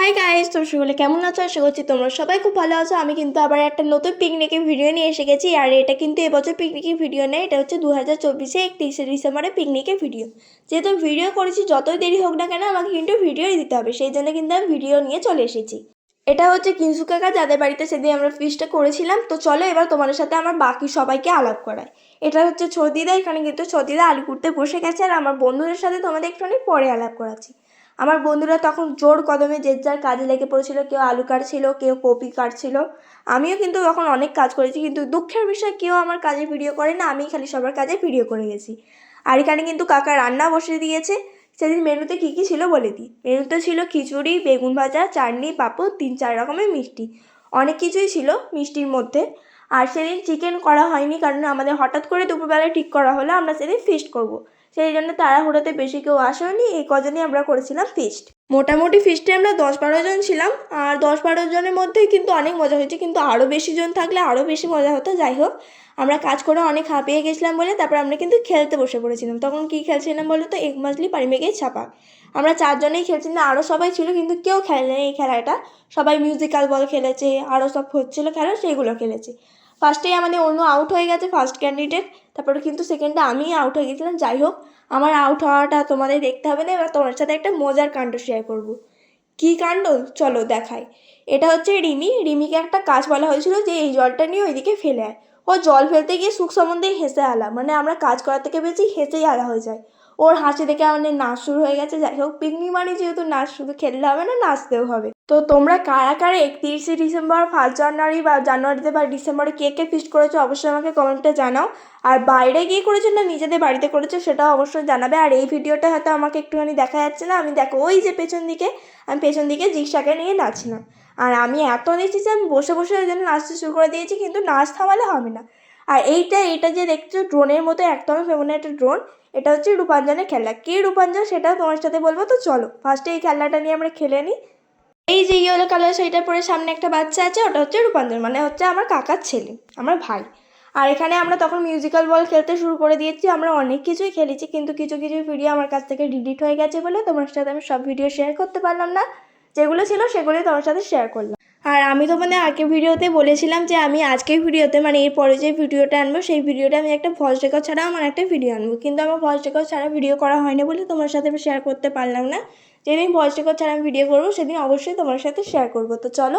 Hi guys, তোমরা সকলে কেমন আছো? আশা করছি তোমরা সবাই খুব ভালো আছো। আমি কিন্তু আবার একটা নতুন পিকনিকের ভিডিও নিয়ে এসে গেছি। আর এটা কিন্তু এবছর পিকনিকের ভিডিও নেই, এটা হচ্ছে 2024-এ 31শে ডিসেম্বরে পিকনিকের ভিডিও। যেহেতু ভিডিও করেছি, যতই দেরি হোক না কেন আমাকে কিন্তু ভিডিওই দিতে হবে, সেই জন্য কিন্তু আমি ভিডিও নিয়ে চলে এসেছি। এটা হচ্ছে কিংসু কাকা, যাদের বাড়িতে সেদিন আমরা ফিস্টটা করেছিলাম। তো চলো এবার তোমাদের সাথে আমার বাকি সবাইকে আলাপ করাই। এটা হচ্ছে ছদিদা, এখানে কিন্তু ছদিদা আলু কুটতে বসে গেছে। আর আমার বন্ধুদের সাথে তোমাদের একটুখানি পরে আলাপ করাচ্ছি। আমার বন্ধুরা তখন জোর কদমে যে যার কাজে লেগে পড়েছিল, কেউ আলু কাটছিল, কেউ কপি কাটছিল। আমিও কিন্তু তখন অনেক কাজ করেছি, কিন্তু দুঃখের বিষয় কেউ আমার কাজে ভিডিও করে না, আমি খালি সবার কাজে ভিডিও করে গেছি। আর এখানে কিন্তু কাকা রান্না বসিয়ে দিয়েছে। সেদিন মেনুতে কী কী ছিল বলে দিই। মেনুতে ছিল খিচুড়ি, বেগুন ভাজা, চাটনি, পাঁপড়, 3-4 রকমের মিষ্টি, অনেক কিছুই ছিল মিষ্টির মধ্যে। আর সেদিন চিকেন করা হয়নি, কারণ আমাদের হঠাৎ করে দুপুরবেলায় ঠিক করা হলো আমরা সেদিন ফিস্ট করব। সেই জন্য তাড়াহুড়োতে বেশি কেউ আসেনি, এই কজনই আমরা করেছিলাম ফিস্ট। মোটামুটি ফিস্টে আমরা 10-12 জন ছিলাম। আর 10-12 জনের মধ্যেই কিন্তু অনেক মজা হয়েছে, কিন্তু আরও বেশি জন থাকলে আরও বেশি মজা হতো। যাই হোক, আমরা কাজ করে অনেক হাঁপিয়ে গেছিলাম বলে তারপর আমরা কিন্তু খেলতে বসে পড়েছিলাম। তখন কী খেলছিলাম বলো তো? এক মাছলি পানি মেঘে ছাপা। আমরা 4 জনেই খেলছিলাম, আরও সবাই ছিল কিন্তু কেউ খেলেনি এই খেলাটা। সবাই মিউজিক্যাল বল খেলেছে, আরও সব হচ্ছিলো খেলা, সেইগুলো খেলেছে। ফার্স্টেই আমাদের অন্য আউট হয়ে গেছে, ফার্স্ট ক্যান্ডিডেট। তারপরে কিন্তু সেকেন্ডে আমি আউট হয়ে গেছিলাম। যাই হোক, আমার আউট হওয়াটা তোমাদের দেখতে হবে না। এবার তোমার সাথে একটা মজার কাণ্ড শেয়ার করব। কী কাণ্ড চলো দেখাই। এটা হচ্ছে রিমিকে একটা কাজ বলা হয়েছিল যে এই জলটা নিয়ে ওইদিকে ফেলে আয়। ও জল ফেলতে গিয়ে সুখ সম্বন্ধেই হেসে আলা, মানে আমরা কাজ করার থেকে বেশি হেসেই আলা হয়ে যায়। ওর হাসি দেখে আমাদের নাচ শুরু হয়ে গেছে। যাই হোক, পিকনিক মানে যেহেতু নাচ, শুধু খেললে হবে না, নাচতেও হবে। তো তোমরা কারা কারা 31শে ডিসেম্বর, 1 জানুয়ারি বা জানুয়ারিতে বা ডিসেম্বরে কে কে ফিস্ট করেছো অবশ্যই আমাকে কমেন্টে জানাও। আর বাইরে গিয়ে করেছো না নিজেদের বাড়িতে করেছো সেটাও অবশ্যই জানাবে। আর এই ভিডিওটা হয়তো আমাকে একটুখানি দেখা যাচ্ছে না, আমি দেখো ওই যে পেছন দিকে, আমি পেছন দিকে জিগসাকে নিয়ে নাচছিলাম। আর আমি এত নেচেছি, আমি বসে বসে ওই জন্য নাচতে শুরু করে দিয়েছি, কিন্তু নাচ থামালে হবে না। আর এইটা যে দেখছো ড্রোনের মতো, একদমই ফেমন একটা ড্রোন। এটা হচ্ছে রূপাঞ্জনের খেলা। কে রূপাঞ্জন সেটাও তোমার সাথে বলবো। তো চলো ফার্স্টে এই খেলাটা নিয়ে আমরা খেলে নিই। এই যে ইয়েলো কালার শাড়িটা পরে সামনে একটা বাচ্চা আছে, ওটা হচ্ছে রূপাঞ্জন, মানে হচ্ছে আমার কাকার ছেলে, আমার ভাই। আর এখানে আমরা তখন মিউজিক্যাল বল খেলতে শুরু করে দিয়েছি। আমরা অনেক কিছুই খেলেছি, কিন্তু কিছু কিছু ভিডিও আমার কাছ থেকে ডিলিট হয়ে গেছে বলে তোমার সাথে আমি সব ভিডিও শেয়ার করতে পারলাম না। যেগুলো ছিল সেগুলোই তোমার সাথে শেয়ার করলাম। আর আমি তোমাদের আগের ভিডিওতে বলেছিলাম যে আমি আজকের ভিডিওতে, মানে এরপরে যে ভিডিওটা আনবো সেই ভিডিওটা আমি একটা ভয়েস রেকর্ড ছাড়া আমার একটা ভিডিও আনবো, কিন্তু আমার ভয়েস রেকর্ড ছাড়া ভিডিও করা হয়নি বলে তোমার সাথে আমি শেয়ার করতে পারলাম না। যেদিন ভয়েস রেকর্ড ছাড়া আমি ভিডিও করবো সেদিন অবশ্যই তোমার সাথে শেয়ার করবো। তো চলো,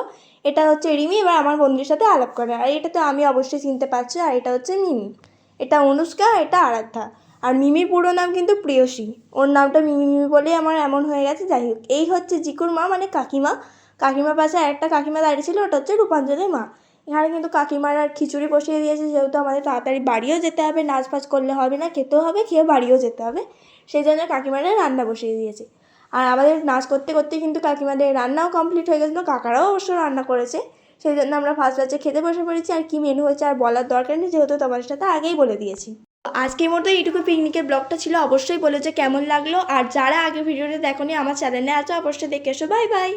এটা হচ্ছে রিমি, এবার আমার বন্ধুদের সাথে আলাপ করে। আর এটা তো আমি অবশ্যই চিনতে পারছি। আর এটা হচ্ছে মিমি, এটা অনুষ্কা, এটা আরাধ্যা। আর মিমির পুরো নাম কিন্তু প্রেয়সী, ওর নামটা মিমি মিমি বলেই আমার এমন হয়ে গেছে। যাই হোক, এই হচ্ছে জিকুর মা, মানে কাকিমা। কাকিমার পাশে একটা কাকিমা দাঁড়িয়ে ছিল, ওটা হচ্ছে রূপাঞ্জনের মা। এখানে কিন্তু কাকিমার আর খিচুড়ি বসিয়ে দিয়েছে, যেহেতু আমাদের তাড়াতাড়ি বাড়িও যেতে হবে, নাচ ফাচ করলে হবে না, খেতেও হবে, খেয়ে বাড়িও যেতে হবে। সেই জন্য কাকিমারা রান্না বসিয়ে দিয়েছে। আর আমাদের নাচ করতে করতে কিন্তু কাকিমাদের রান্নাও কমপ্লিট হয়ে গেছিলো, কাকারাও অবশ্য রান্না করেছে। সেই জন্য আমরা ফার্স্ট ব্যাচে খেতে বসে পড়েছি। আর কি মেনু হয়েছে আর বলার দরকার নেই, যেহেতু তোমাদের সাথে আগেই বলে দিয়েছি। আজকের মতো এইটুকু পিকনিকের ব্লগটা ছিল। অবশ্যই বলে যে কেমন লাগলো। আর যারা আগে ভিডিওটা দেখোনি আমার চ্যানেলে আছে, অবশ্যই দেখে এসো। Bye bye.